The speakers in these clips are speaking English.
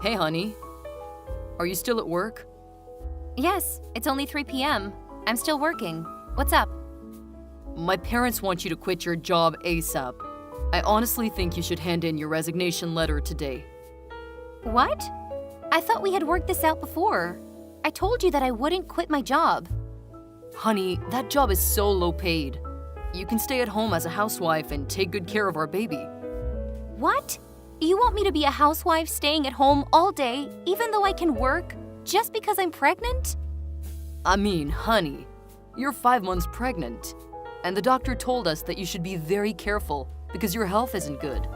Hey, honey. Are you still at work? Yes, it's only 3 p.m. I'm still working. What's up? My parents want you to quit your job ASAP. I honestly think you should hand in your resignation letter today. What? I thought we had worked this out before. I told you that I wouldn't quit my job. Honey, that job is so low paid. You can stay at home as a housewife and take good care of our baby. What? You want me to be a housewife staying at home all day, even though I can work, just because I'm pregnant? I mean, honey, you're 5 months pregnant. And the doctor told us that you should be very careful because your health isn't good.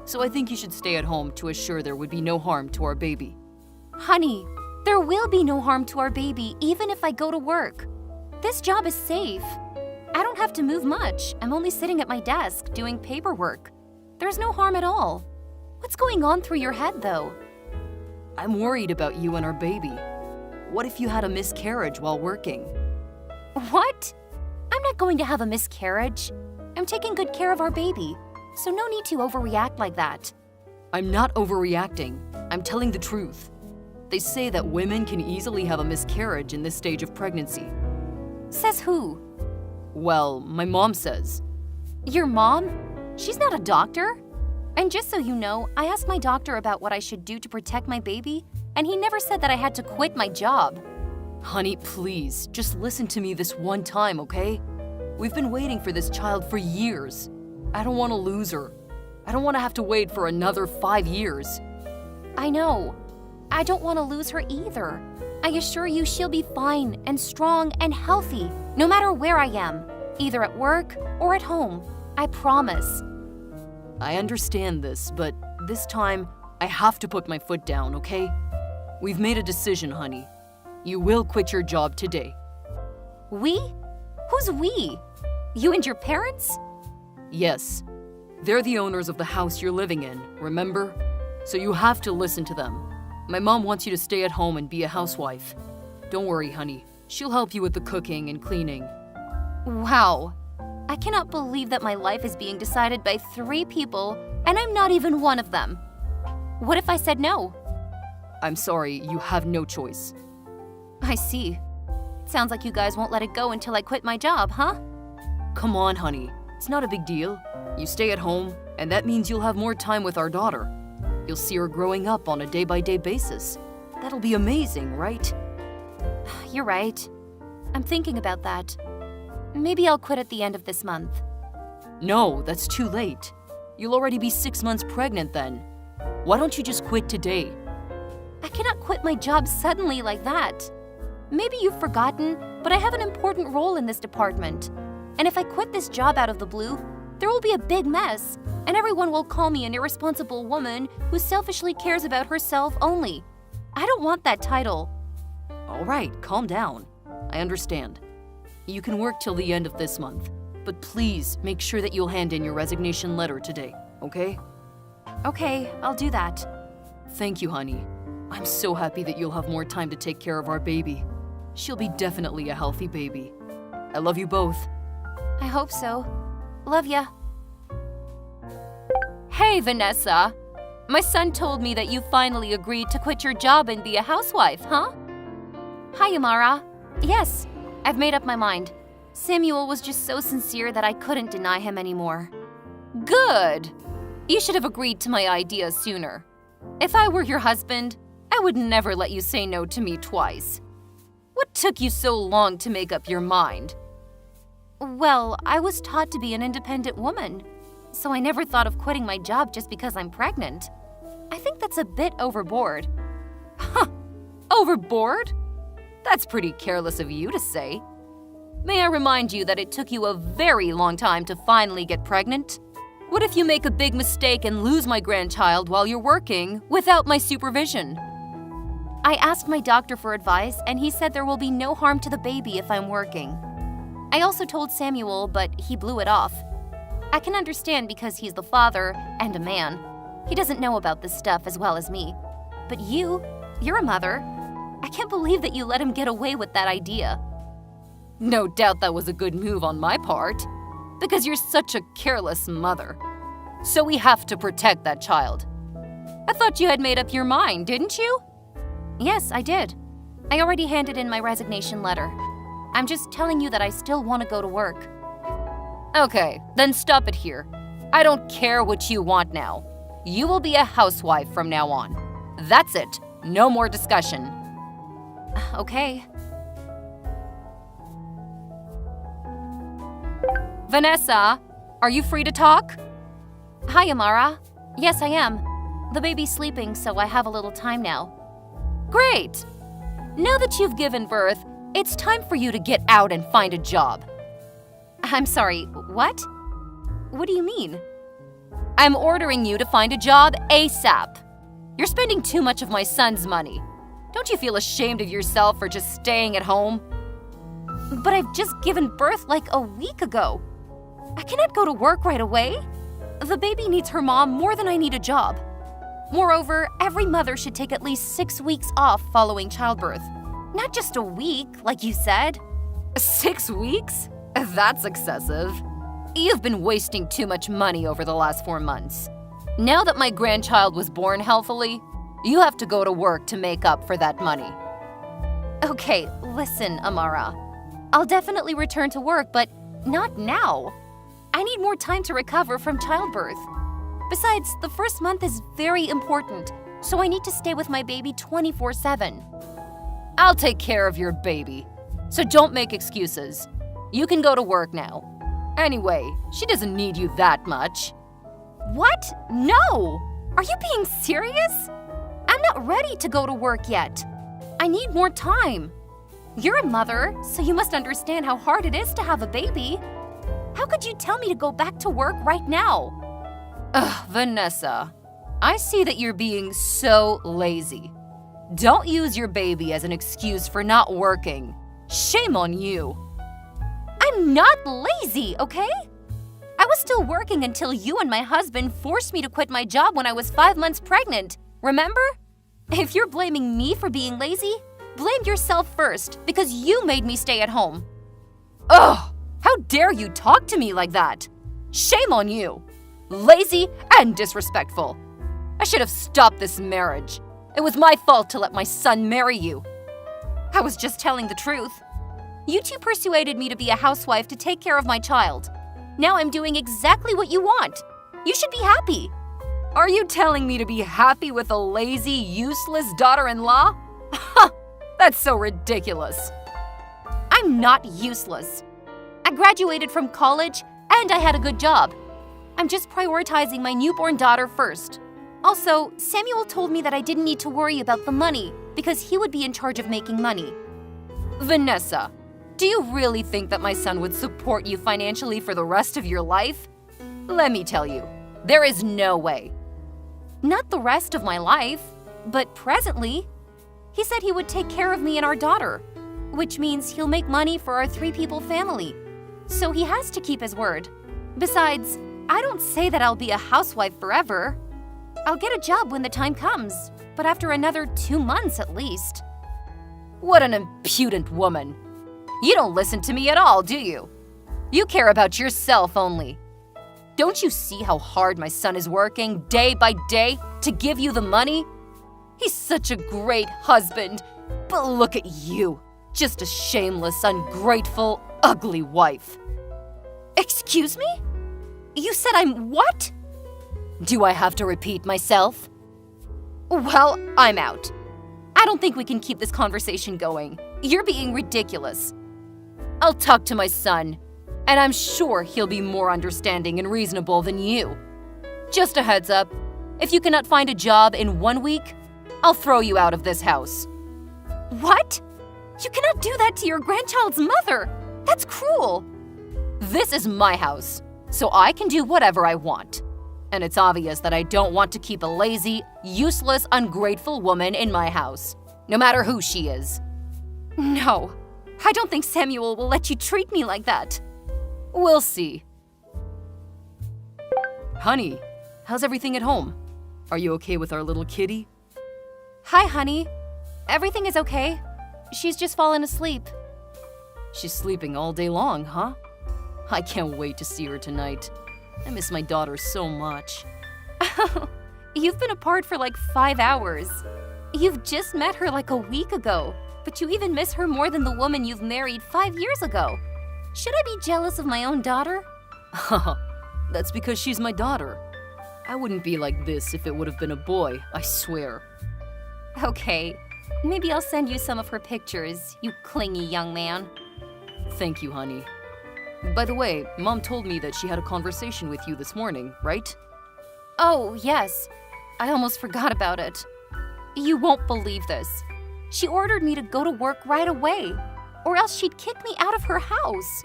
So I think you should stay at home to assure there would be no harm to our baby. Honey, there will be no harm to our baby even if I go to work. This job is safe. I don't have to move much. I'm only sitting at my desk doing paperwork. There's no harm at all. What's going on through your head, though? I'm worried about you and our baby. What if you had a miscarriage while working? What? I'm not going to have a miscarriage. I'm taking good care of our baby, so no need to overreact like that. I'm not overreacting. I'm telling the truth. They say that women can easily have a miscarriage in this stage of pregnancy. Says who? Well, my mom says. Your mom? She's not a doctor. And just so you know, I asked my doctor about what I should do to protect my baby, and he never said that I had to quit my job. Honey, please, just listen to me this one time, okay? We've been waiting for this child for years. I don't want to lose her. I don't want to have to wait for another 5 years. I know. I don't want to lose her either. I assure you she'll be fine and strong and healthy, no matter where I am, either at work or at home. I promise. I understand this, but this time, I have to put my foot down, okay? We've made a decision, honey. You will quit your job today. We? Who's we? You and your parents? Yes. They're the owners of the house you're living in, remember? So you have to listen to them. My mom wants you to stay at home and be a housewife. Don't worry, honey. She'll help you with the cooking and cleaning. Wow. I cannot believe that my life is being decided by 3 people, and I'm not even one of them. What if I said no? I'm sorry, you have no choice. I see. Sounds like you guys won't let it go until I quit my job, huh? Come on, honey. It's not a big deal. You stay at home, and that means you'll have more time with our daughter. You'll see her growing up on a day-by-day basis. That'll be amazing, right? You're right. I'm thinking about that. Maybe I'll quit at the end of this month. No, that's too late. You'll already be 6 months pregnant then. Why don't you just quit today? I cannot quit my job suddenly like that. Maybe you've forgotten, but I have an important role in this department. And if I quit this job out of the blue, there will be a big mess, and everyone will call me an irresponsible woman who selfishly cares about herself only. I don't want that title. All right, calm down. I understand. You can work till the end of this month, but please make sure that you'll hand in your resignation letter today, okay? Okay, I'll do that. Thank you, honey. I'm so happy that you'll have more time to take care of our baby. She'll be definitely a healthy baby. I love you both. I hope so. Love ya. Hey, Vanessa. My son told me that you finally agreed to quit your job and be a housewife, huh? Hi, Amara. Yes, I've made up my mind. Samuel was just so sincere that I couldn't deny him anymore. Good! You should have agreed to my idea sooner. If I were your husband, I would never let you say no to me twice. What took you so long to make up your mind? Well, I was taught to be an independent woman, so I never thought of quitting my job just because I'm pregnant. I think that's a bit overboard. Huh! Overboard? That's pretty careless of you to say. May I remind you that it took you a very long time to finally get pregnant? What if you make a big mistake and lose my grandchild while you're working without my supervision? I asked my doctor for advice, and he said there will be no harm to the baby if I'm working. I also told Samuel, but he blew it off. I can understand because he's the father and a man. He doesn't know about this stuff as well as me. But you're a mother. I can't believe that you let him get away with that idea. No doubt that was a good move on my part, because you're such a careless mother. So we have to protect that child. I thought you had made up your mind, didn't you? Yes, I did. I already handed in my resignation letter. I'm just telling you that I still want to go to work. Okay, then stop it here. I don't care what you want now. You will be a housewife from now on. That's it. No more discussion. Okay. Vanessa, are you free to talk? Hi, Amara. Yes, I am. The baby's sleeping, so I have a little time now. Great! Now that you've given birth, it's time for you to get out and find a job. I'm sorry, what? What do you mean? I'm ordering you to find a job ASAP. You're spending too much of my son's money. Don't you feel ashamed of yourself for just staying at home? But I've just given birth like a week ago. I cannot go to work right away. The baby needs her mom more than I need a job. Moreover, every mother should take at least 6 weeks off following childbirth. Not just a week, like you said. 6 weeks? That's excessive. You've been wasting too much money over the last 4 months. Now that my grandchild was born healthily, you have to go to work to make up for that money. Okay, listen, Amara. I'll definitely return to work, but not now. I need more time to recover from childbirth. Besides, the first month is very important, so I need to stay with my baby 24/7. I'll take care of your baby, so don't make excuses. You can go to work now. Anyway, she doesn't need you that much. What? No! Are you being serious? I'm not ready to go to work yet. I need more time. You're a mother, so you must understand how hard it is to have a baby. How could you tell me to go back to work right now? Ugh, Vanessa, I see that you're being so lazy. Don't use your baby as an excuse for not working. Shame on you. I'm not lazy, okay? I was still working until you and my husband forced me to quit my job when I was 5 months pregnant. Remember? If you're blaming me for being lazy, blame yourself first because you made me stay at home. Ugh! How dare you talk to me like that? Shame on you. Lazy and disrespectful. I should have stopped this marriage. It was my fault to let my son marry you. I was just telling the truth. You two persuaded me to be a housewife to take care of my child. Now I'm doing exactly what you want. You should be happy. Are you telling me to be happy with a lazy, useless daughter-in-law? Ha! That's so ridiculous. I'm not useless. I graduated from college and I had a good job. I'm just prioritizing my newborn daughter first. Also, Samuel told me that I didn't need to worry about the money because he would be in charge of making money. Vanessa, do you really think that my son would support you financially for the rest of your life? Let me tell you, there is no way. Not the rest of my life, but presently. He said he would take care of me and our daughter, which means he'll make money for our 3-people family. So he has to keep his word. Besides, I don't say that I'll be a housewife forever. I'll get a job when the time comes, but after another 2 months at least. What an impudent woman. You don't listen to me at all, do you? You care about yourself only. Don't you see how hard my son is working day by day to give you the money? He's such a great husband, but look at you, just a shameless, ungrateful, ugly wife. Excuse me? You said I'm what? Do I have to repeat myself? Well, I'm out. I don't think we can keep this conversation going. You're being ridiculous. I'll talk to my son, and I'm sure he'll be more understanding and reasonable than you. Just a heads up, if you cannot find a job in 1 week, I'll throw you out of this house. What? You cannot do that to your grandchild's mother. That's cruel. This is my house, so I can do whatever I want. And it's obvious that I don't want to keep a lazy, useless, ungrateful woman in my house, no matter who she is. No, I don't think Samuel will let you treat me like that. We'll see. Honey, how's everything at home? Are you okay with our little kitty? Hi, honey. Everything is okay. She's just fallen asleep. She's sleeping all day long, huh? I can't wait to see her tonight. I miss my daughter so much. You've been apart for like 5 hours. You've just met her like a week ago, but you even miss her more than the woman you've married 5 years ago. Should I be jealous of my own daughter? Haha, that's because she's my daughter. I wouldn't be like this if it would have been a boy, I swear. Okay, maybe I'll send you some of her pictures, you clingy young man. Thank you, honey. By the way, Mom told me that she had a conversation with you this morning, right? Oh, yes. I almost forgot about it. You won't believe this. She ordered me to go to work right away, or else she'd kick me out of her house.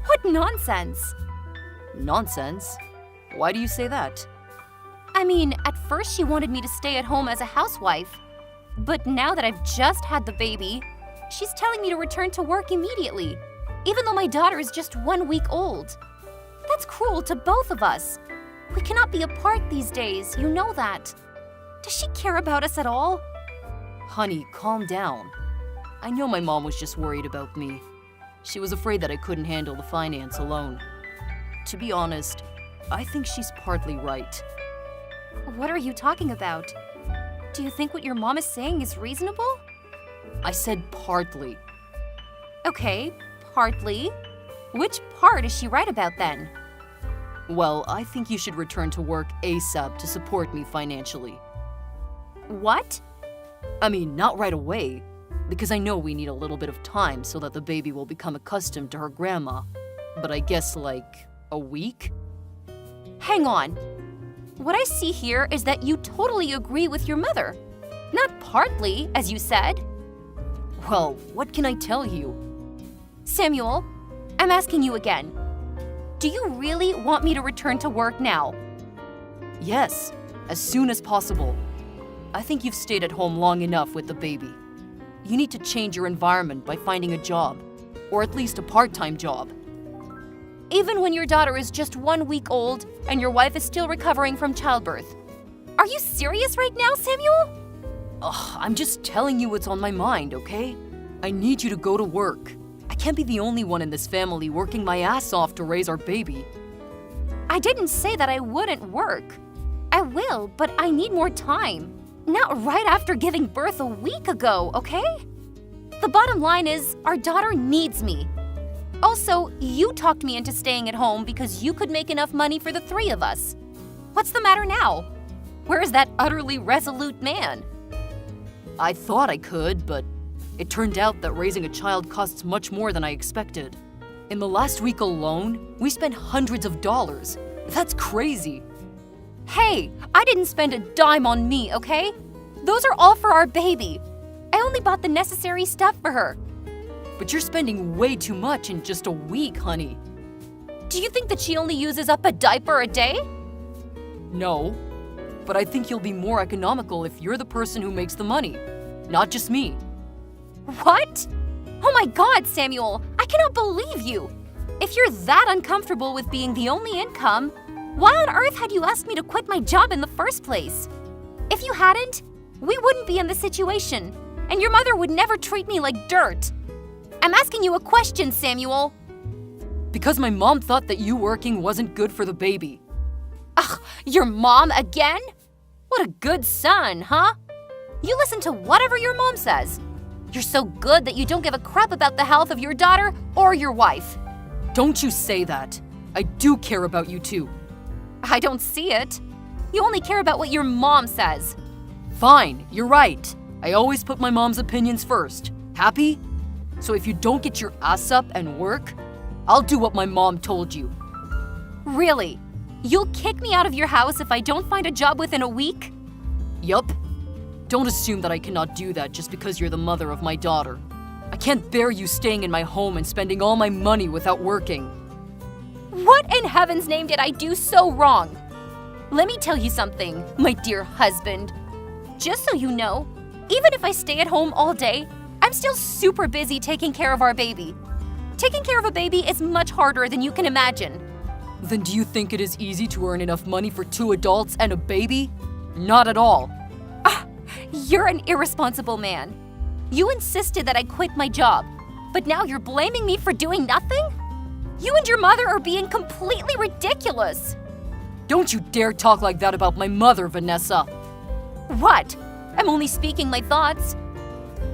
What nonsense! Nonsense? Why do you say that? I mean, at first she wanted me to stay at home as a housewife. But now that I've just had the baby, she's telling me to return to work immediately, even though my daughter is just 1 week old. That's cruel to both of us. We cannot be apart these days, you know that. Does she care about us at all? Honey, calm down. I know my mom was just worried about me. She was afraid that I couldn't handle the finance alone. To be honest, I think she's partly right. What are you talking about? Do you think what your mom is saying is reasonable? I said partly. Okay, partly. Which part is she right about then? Well, I think you should return to work ASAP to support me financially. What? I mean, not right away, because I know we need a little bit of time so that the baby will become accustomed to her grandma. But I guess like a week? Hang on. What I see here is that you totally agree with your mother. Not partly, as you said. Well, what can I tell you? Samuel, I'm asking you again. Do you really want me to return to work now? Yes, as soon as possible. I think you've stayed at home long enough with the baby. You need to change your environment by finding a job, or at least a part-time job. Even when your daughter is just 1 week old and your wife is still recovering from childbirth. Are you serious right now, Samuel? Ugh, I'm just telling you what's on my mind, okay? I need you to go to work. I can't be the only one in this family working my ass off to raise our baby. I didn't say that I wouldn't work. I will, but I need more time. Not right after giving birth a week ago, okay? The bottom line is, our daughter needs me. Also, you talked me into staying at home because you could make enough money for the 3 of us. What's the matter now? Where is that utterly resolute man? I thought I could, but it turned out that raising a child costs much more than I expected. In the last week alone, we spent hundreds of dollars. That's crazy. Hey, I didn't spend a dime on me, okay? Those are all for our baby. I only bought the necessary stuff for her. But you're spending way too much in just a week, honey. Do you think that she only uses up a diaper a day? No, but I think you'll be more economical if you're the person who makes the money, not just me. What? Oh my God, Samuel, I cannot believe you. If you're that uncomfortable with being the only income, why on earth had you asked me to quit my job in the first place? If you hadn't, we wouldn't be in this situation, and your mother would never treat me like dirt. I'm asking you a question, Samuel. Because my mom thought that you working wasn't good for the baby. Ugh, your mom again? What a good son, huh? You listen to whatever your mom says. You're so good that you don't give a crap about the health of your daughter or your wife. Don't you say that. I do care about you too. I don't see it. You only care about what your mom says. Fine, you're right. I always put my mom's opinions first. Happy? So if you don't get your ass up and work, I'll do what my mom told you. Really? You'll kick me out of your house if I don't find a job within a week? Yup. Don't assume that I cannot do that just because you're the mother of my daughter. I can't bear you staying in my home and spending all my money without working. What in heaven's name did I do so wrong? Let me tell you something, my dear husband. Just so you know, even if I stay at home all day, I'm still super busy taking care of our baby. Taking care of a baby is much harder than you can imagine. Then do you think it is easy to earn enough money for 2 adults and a baby? Not at all. You're an irresponsible man. You insisted that I quit my job, but now you're blaming me for doing nothing? You and your mother are being completely ridiculous. Don't you dare talk like that about my mother, Vanessa. What? I'm only speaking my thoughts.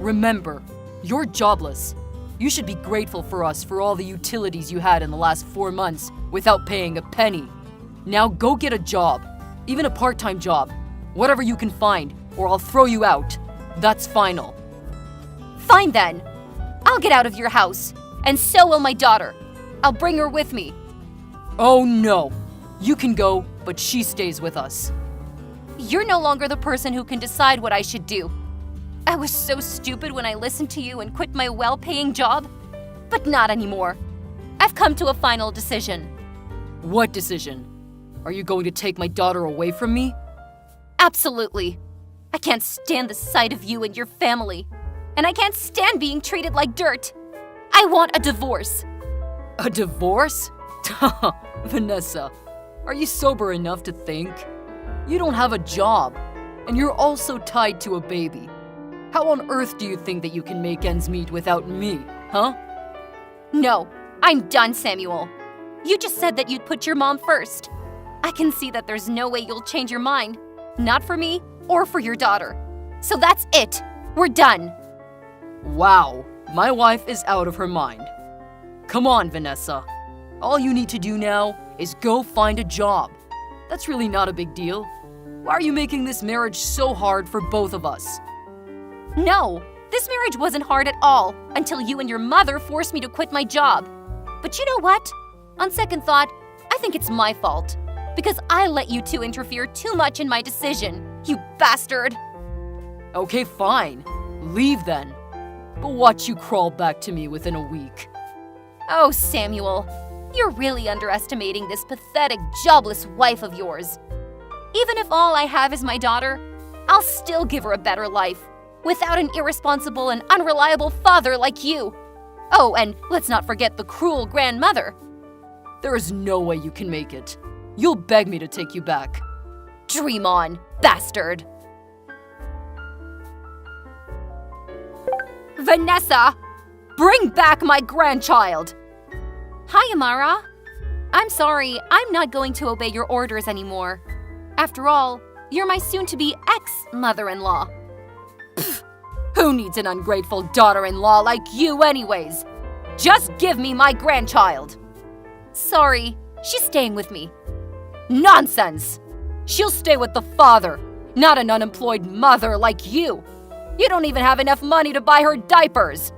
Remember, you're jobless. You should be grateful for us for all the utilities you had in the last 4 months without paying a penny. Now go get a job, even a part-time job, whatever you can find, or I'll throw you out. That's final. Fine then. I'll get out of your house, and so will my daughter. I'll bring her with me. Oh no. You can go, but she stays with us. You're no longer the person who can decide what I should do. I was so stupid when I listened to you and quit my well-paying job, but not anymore. I've come to a final decision. What decision? Are you going to take my daughter away from me? Absolutely. I can't stand the sight of you and your family, and I can't stand being treated like dirt. I want a divorce. A divorce? Vanessa, are you sober enough to think? You don't have a job, and you're also tied to a baby. How on earth do you think that you can make ends meet without me, huh? No, I'm done, Samuel. You just said that you'd put your mom first. I can see that there's no way you'll change your mind, not for me or for your daughter. So that's it. We're done. Wow, my wife is out of her mind. Come on, Vanessa. All you need to do now is go find a job. That's really not a big deal. Why are you making this marriage so hard for both of us? No, this marriage wasn't hard at all until you and your mother forced me to quit my job. But you know what? On second thought, I think it's my fault. Because I let you two interfere too much in my decision, you bastard! Okay, fine. Leave then. But watch you crawl back to me within a week. Oh, Samuel, you're really underestimating this pathetic, jobless wife of yours. Even if all I have is my daughter, I'll still give her a better life, without an irresponsible and unreliable father like you. Oh, and let's not forget the cruel grandmother. There is no way you can make it. You'll beg me to take you back. Dream on, bastard! Vanessa! Bring back my grandchild! Hi, Amara. I'm sorry, I'm not going to obey your orders anymore. After all, you're my soon-to-be ex-mother-in-law. Who needs an ungrateful daughter-in-law like you anyways? Just give me my grandchild. Sorry, she's staying with me. Nonsense! She'll stay with the father, not an unemployed mother like you. You don't even have enough money to buy her diapers.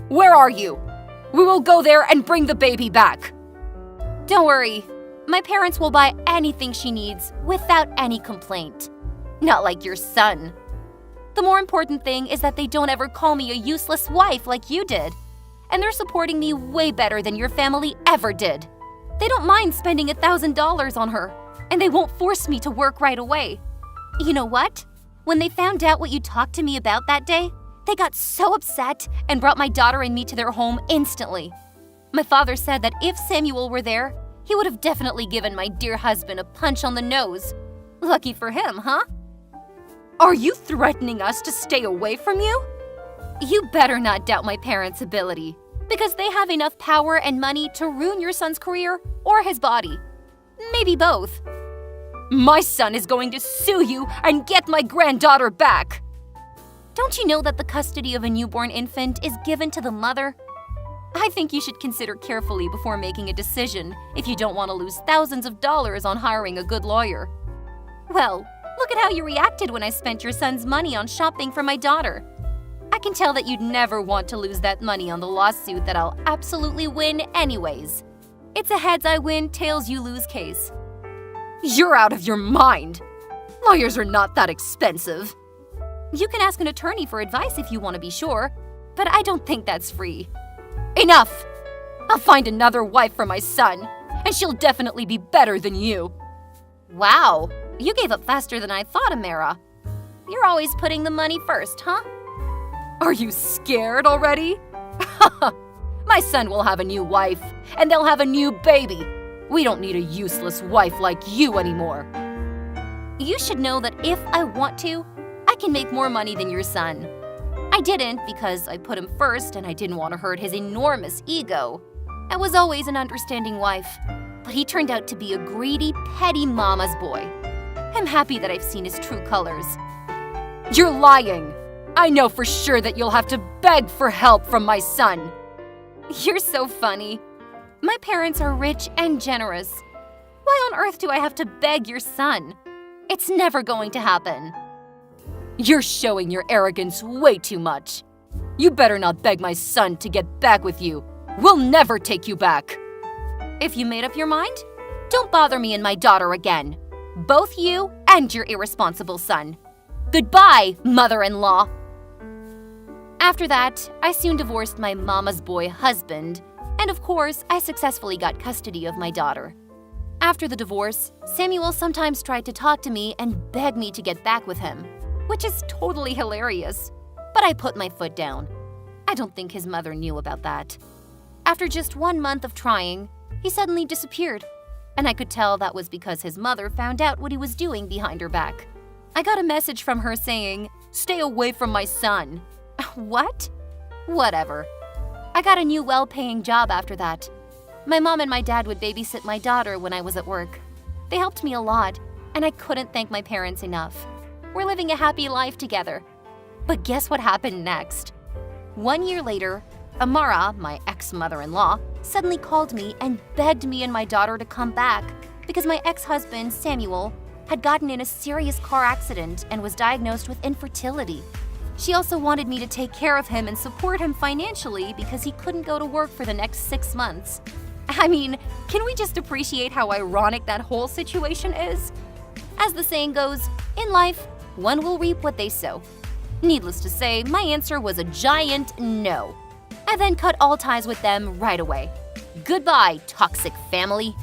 Where are you? We will go there and bring the baby back. Don't worry. My parents will buy anything she needs without any complaint. Not like your son. The more important thing is that they don't ever call me a useless wife like you did. And they're supporting me way better than your family ever did. They don't mind spending $1,000 on her, and they won't force me to work right away. You know what? When they found out what you talked to me about that day, they got so upset and brought my daughter and me to their home instantly. My father said that if Samuel were there, he would have definitely given my dear husband a punch on the nose. Lucky for him, huh? Are you threatening us to stay away from you? You better not doubt my parents' ability, because they have enough power and money to ruin your son's career or his body. Maybe both. My son is going to sue you and get my granddaughter back. Don't you know that the custody of a newborn infant is given to the mother? I think you should consider carefully before making a decision if you don't want to lose thousands of dollars on hiring a good lawyer. Well, look at how you reacted when I spent your son's money on shopping for my daughter. I can tell that you'd never want to lose that money on the lawsuit that I'll absolutely win anyways. It's a heads I win, tails you lose case. You're out of your mind! Lawyers are not that expensive. You can ask an attorney for advice if you want to be sure, but I don't think that's free. Enough! I'll find another wife for my son, and she'll definitely be better than you. Wow, you gave up faster than I thought, Amara. You're always putting the money first, huh? Are you scared already? My son will have a new wife, and they'll have a new baby. We don't need a useless wife like you anymore. You should know that if I want to, I can make more money than your son. I didn't because I put him first and I didn't want to hurt his enormous ego. I was always an understanding wife. but he turned out to be a greedy, petty mama's boy. I'm happy that I've seen his true colors. You're lying! I know for sure that you'll have to beg for help from my son. You're so funny. My parents are rich and generous. Why on earth do I have to beg your son? It's never going to happen. You're showing your arrogance way too much. You better not beg my son to get back with you. We'll never take you back. If you made up your mind, don't bother me and my daughter again. Both you and your irresponsible son. Goodbye, mother-in-law. After that, I soon divorced my mama's boy husband, and of course, I successfully got custody of my daughter. After the divorce, Samuel sometimes tried to talk to me and beg me to get back with him, which is totally hilarious. But I put my foot down. I don't think his mother knew about that. After just 1 month of trying, he suddenly disappeared, and I could tell that was because his mother found out what he was doing behind her back. I got a message from her saying, "Stay away from my son." What? Whatever. I got a new well-paying job after that. My mom and my dad would babysit my daughter when I was at work. They helped me a lot, and I couldn't thank my parents enough. We're living a happy life together. But guess what happened next? 1 year later, Amara, my ex-mother-in-law, suddenly called me and begged me and my daughter to come back because my ex-husband, Samuel, had gotten in a serious car accident and was diagnosed with infertility. She also wanted me to take care of him and support him financially because he couldn't go to work for the next 6 months. I mean, can we just appreciate how ironic that whole situation is? As the saying goes, in life, one will reap what they sow. Needless to say, my answer was a giant no. I then cut all ties with them right away. Goodbye, toxic family.